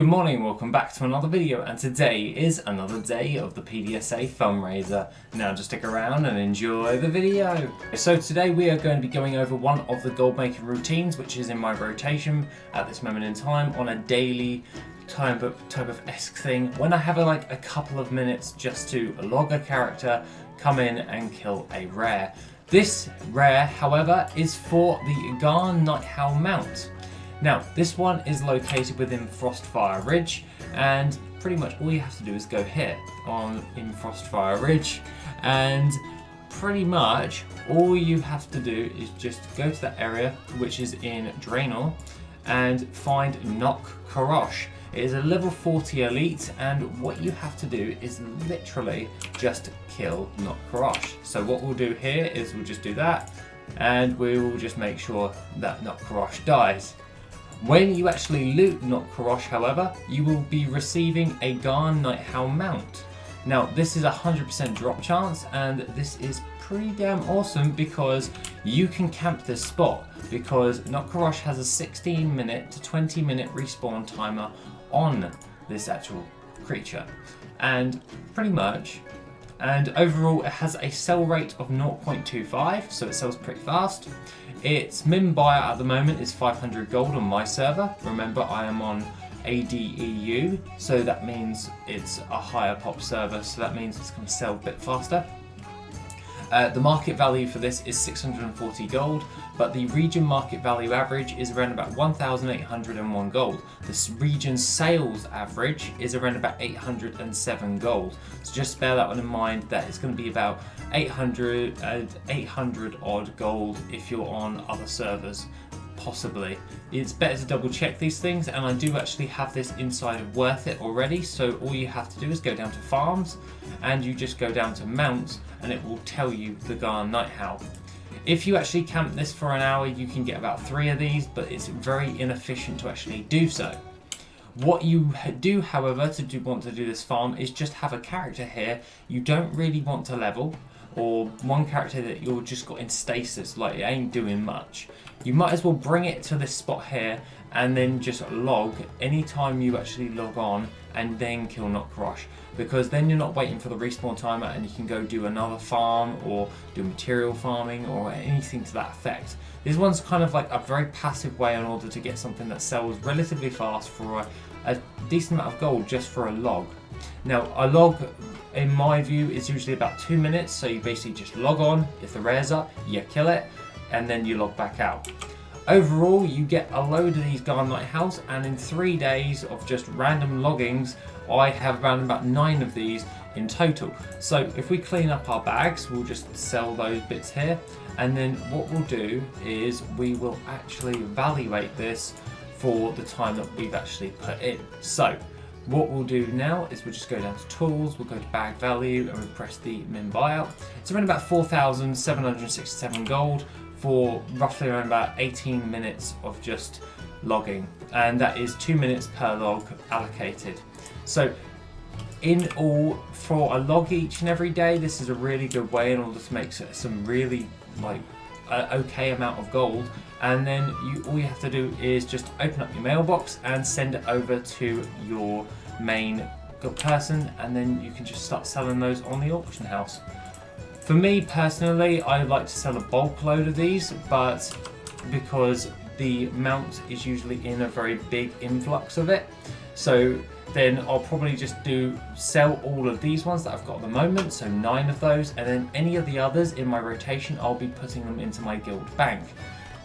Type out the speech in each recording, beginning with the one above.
morning, welcome back to another video, and today is another day of the PDSA fundraiser. Now just stick around and enjoy the video. So today we are going to be going over one of the gold making routines which is in my rotation at this moment in time on a daily type of esque thing when I have a couple of minutes just to log a character, come in and kill a rare. This rare, however, is for the Garn Nighthowl mount. Now, this one is located within Frostfire Ridge, and pretty much all you have to do is go here in Frostfire Ridge, and pretty much all you have to do is just go to that area, which is in Draenor, and find Nock Karosh. It is a level 40 elite, and what you have to do is literally just kill Nock Karosh. So what we'll do here is we'll just do that, and we will just make sure that Nock Karosh dies. When you actually loot Nock Karosh, however, you will be receiving a Garn Nighthowl mount. Now, this is a 100% drop chance, and this is pretty damn awesome because you can camp this spot, because Nock Karosh has a 16-minute to 20-minute respawn timer on this actual creature. And pretty much, and overall it has a sell rate of 0.25, so it sells pretty fast. Its min buyout at the moment is 500 gold on my server. Remember, I am on ADEU, so that means it's a higher pop server, so that means it's going to sell a bit faster. The market value for this is 640 gold, but the region market value average is around about 1,801 gold. This region sales average is around about 807 gold. So just bear that one in mind, that it's going to be about 800 odd gold if you're on other servers. Possibly. It's better to double check these things, and I do actually have this inside of WorthIt already, so all you have to do is go down to farms and you just go down to mounts and it will tell you the Garn Nighthowl. If you actually camp this for an hour, you can get about 3 of these, but it's very inefficient to actually do so. What you do, however, want to do this farm is just have a character here you don't really want to level, or one character that you're just got in stasis, like it ain't doing much. You might as well bring it to this spot here and then just log anytime you actually log on and then kill Nock Karosh, because then you're not waiting for the respawn timer and you can go do another farm or do material farming or anything to that effect. This one's kind of like a very passive way in order to get something that sells relatively fast for a decent amount of gold just for a log. Now, a log, in my view, is usually about 2 minutes, so you basically just log on, if the rare's up, you kill it, and then you log back out. Overall, you get a load of these Garn Nighthowls, and in 3 days of just random loggings, I have around about 9 of these in total. So if we clean up our bags, we'll just sell those bits here, and then what we'll do is we will actually evaluate this for the time that we've actually put in. So what we'll do now is we'll just go down to tools, we'll go to bag value, and we'll press the min buyout. It's around about 4,767 gold for roughly around about 18 minutes of just logging, and that is 2 minutes per log allocated. So in all, for a log each and every day, this is a really good way in order to make some really okay amount of gold. And then all you have to do is just open up your mailbox and send it over to your main person, and then you can just start selling those on the auction house. For me personally, I like to sell a bulk load of these, but because the mount is usually in a very big influx of it, so then I'll probably just sell all of these ones that I've got at the moment, so 9 of those, and then any of the others in my rotation, I'll be putting them into my guild bank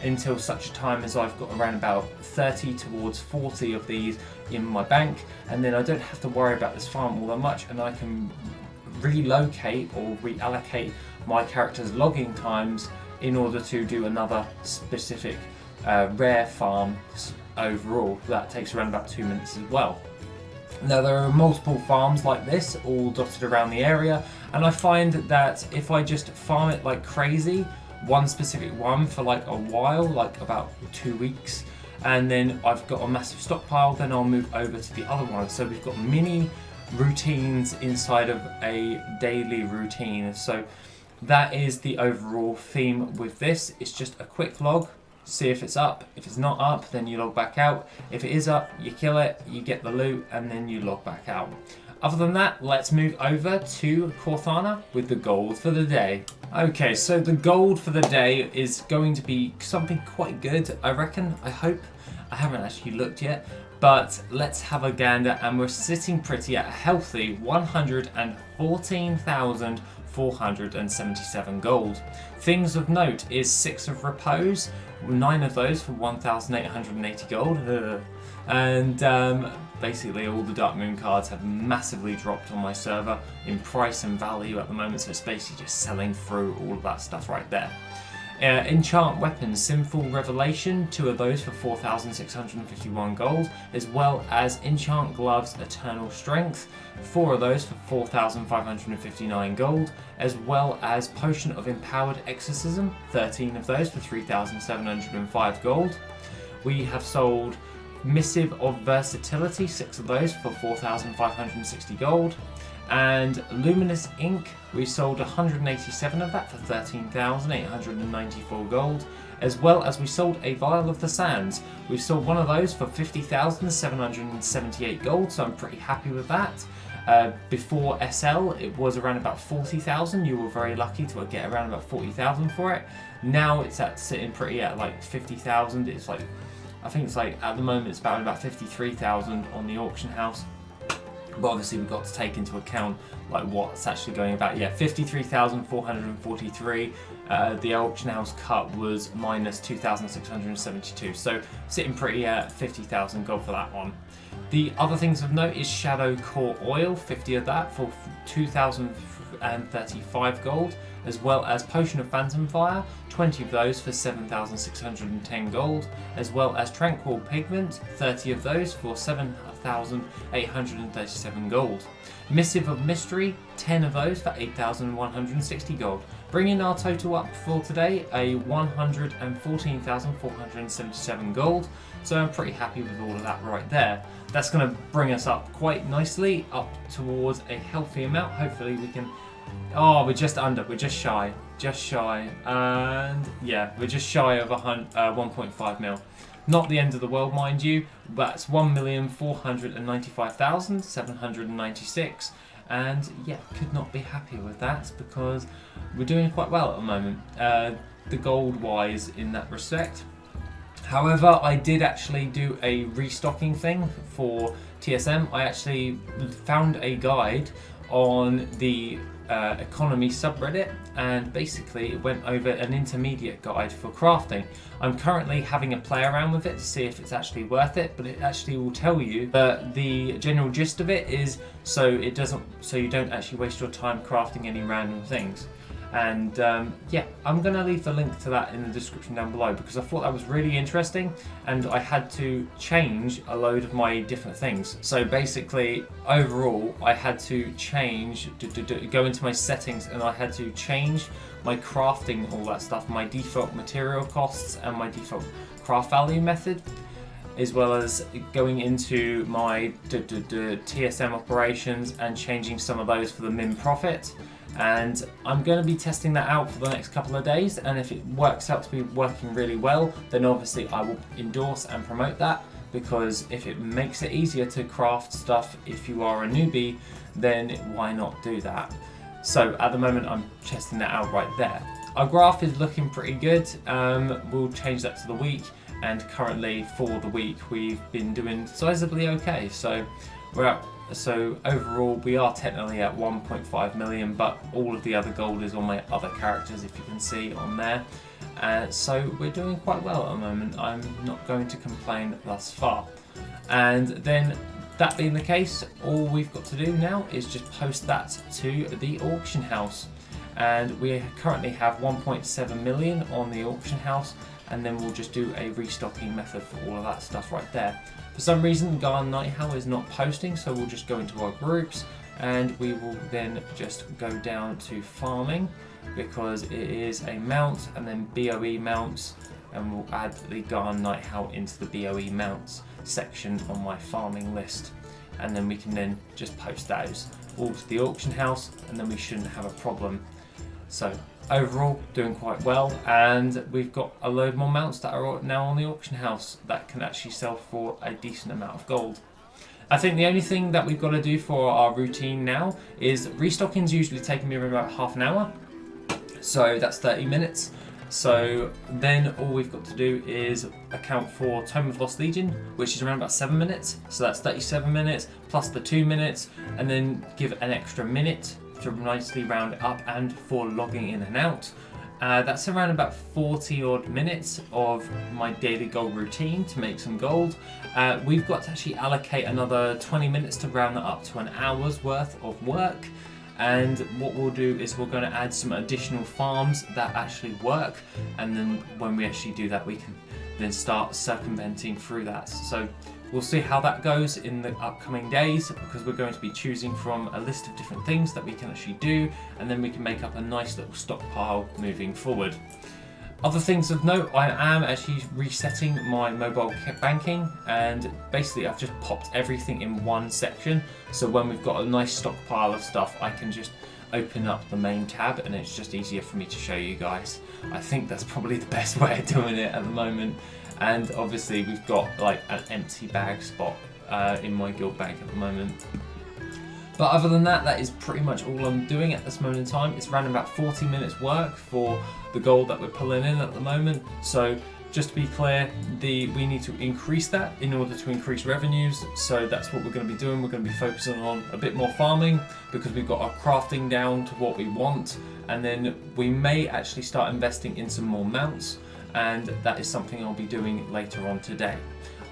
until such a time as I've got around about 30 towards 40 of these in my bank, and then I don't have to worry about this farm all that much, and I can relocate or reallocate my character's logging times in order to do another specific rare farm overall. That takes around about 2 minutes as well. Now, there are multiple farms like this all dotted around the area, and I find that if I just farm it like crazy, one specific one for like a while, like about 2 weeks, and then I've got a massive stockpile, then I'll move over to the other one. So we've got mini routines inside of a daily routine. So that is the overall theme with this. It's just a quick log, see if it's up. If it's not up, then you log back out. If it is up, you kill it, you get the loot, and then you log back out. Other than that, let's move over to Corthana with the gold for the day. Okay, so the gold for the day is going to be something quite good, I reckon, I hope. I haven't actually looked yet, but let's have a gander, and we're sitting pretty at a healthy 114,477 gold. Things of note is 6 of repose, 9 of those for 1,880 gold, and basically all the Dark Moon cards have massively dropped on my server in price and value at the moment, so it's basically just selling through all of that stuff right there. Enchant weapons, Sinful Revelation, 2 of those for 4,651 gold, as well as enchant gloves, Eternal Strength, 4 of those for 4,559 gold, as well as Potion of Empowered Exorcism, 13 of those for 3,705 gold. We have sold Missive of Versatility, 6 of those for 4,560 gold. And Luminous Ink, we sold 187 of that for 13,894 gold, as well as we sold a Vial of the Sands. We sold one of those for 50,778 gold, so I'm pretty happy with that. Before SL, it was around about 40,000. You were very lucky to get around about 40,000 for it. Now it's sitting pretty at like 50,000. It's like, I think it's like at the moment it's about 53,000 on the auction house. But obviously we've got to take into account like what's actually going about. Yeah, 53,443. The auction house cut was minus 2,672. So sitting pretty at 50,000 gold for that one. The other things of note is Shadow Core Oil, 50 of that for 2,035 gold, as well as Potion of Phantom Fire, 20 of those for 7,610 gold, as well as Tranquil Pigment, 30 of those for 7,837 gold. Missive of Mystery, 10 of those for 8,160 gold, bringing our total up for today a 114,477 gold, so I'm pretty happy with all of that right there. That's going to bring us up quite nicely, up towards a healthy amount. Hopefully we can... Oh, we're just under, we're just shy, and yeah, we're just shy of 1.5 mil. Not the end of the world, mind you, but it's 1,495,796, and yeah, could not be happier with that because we're doing quite well at the moment, the gold-wise in that respect. However, I did actually do a restocking thing for TSM. I actually found a guide on the economy subreddit, and basically it went over an intermediate guide for crafting. I'm currently having a play around with it to see if it's actually worth it, but it actually will tell you that the general gist of it is so you don't actually waste your time crafting any random things. And yeah, I'm going to leave the link to that in the description down below because I thought that was really interesting, and I had to change a load of my different things. So basically, overall, I had to change, go into my settings, and I had to change my crafting, all that stuff, my default material costs and my default craft value method, as well as going into my TSM operations and changing some of those for the min profit. And I'm going to be testing that out for the next couple of days, and if it works out to be working really well, then obviously I will endorse and promote that, because if it makes it easier to craft stuff if you are a newbie, then why not do that? So at the moment I'm testing that out right there. Our graph is looking pretty good. We'll change that to the week, and currently for the week we've been doing sizably okay. So overall we are technically at 1.5 million, but all of the other gold is on my other characters, if you can see on there. So we're doing quite well at the moment. I'm not going to complain thus far. And then that being the case, all we've got to do now is just post that to the auction house. And we currently have 1.7 million on the auction house, and then we'll just do a restocking method for all of that stuff right there. For some reason, Garn Nightowl is not posting, so we'll just go into our groups and we will then just go down to farming, because it is a mount and then BOE mounts, and we'll add the Garn Nightowl into the BOE mounts section on my farming list, and then we can then just post those all to the auction house, and then we shouldn't have a problem. So overall doing quite well, and we've got a load more mounts that are now on the auction house that can actually sell for a decent amount of gold. I think the only thing that we've got to do for our routine now is restocking's usually taking me about half an hour, so that's 30 minutes. So then all we've got to do is account for Tome of Lost Legion, which is around about 7 minutes. So that's 37 minutes plus the 2 minutes, and then give an extra minute to nicely round it up, and for logging in and out. That's around about 40 odd minutes of my daily gold routine to make some gold. We've got to actually allocate another 20 minutes to round that up to an hour's worth of work. And what we'll do is we're going to add some additional farms that actually work, and then when we actually do that, we can then start circumventing through that. So we'll see how that goes in the upcoming days, because we're going to be choosing from a list of different things that we can actually do, and then we can make up a nice little stockpile moving forward. Other things of note, I am actually resetting my mobile banking, and basically I've just popped everything in one section, so when we've got a nice stockpile of stuff, I can just open up the main tab and it's just easier for me to show you guys. I think that's probably the best way of doing it at the moment. And obviously we've got like an empty bag spot in my guild bank at the moment. But other than that, that is pretty much all I'm doing at this moment in time. It's around about 40 minutes work for the gold that we're pulling in at the moment. So just to be clear, we need to increase that in order to increase revenues. So that's what we're going to be doing. We're going to be focusing on a bit more farming, because we've got our crafting down to what we want. And then we may actually start investing in some more mounts, and that is something I'll be doing later on today.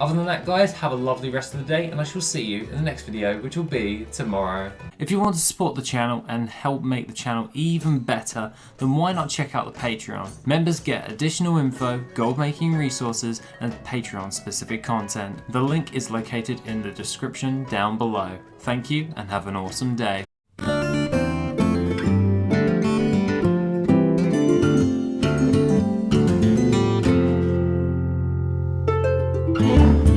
Other than that, guys, have a lovely rest of the day, and I shall see you in the next video, which will be tomorrow. If you want to support the channel and help make the channel even better, then why not check out the Patreon? Members get additional info, gold making resources, and Patreon specific content. The link is located in the description down below. Thank you, and have an awesome day. Yeah.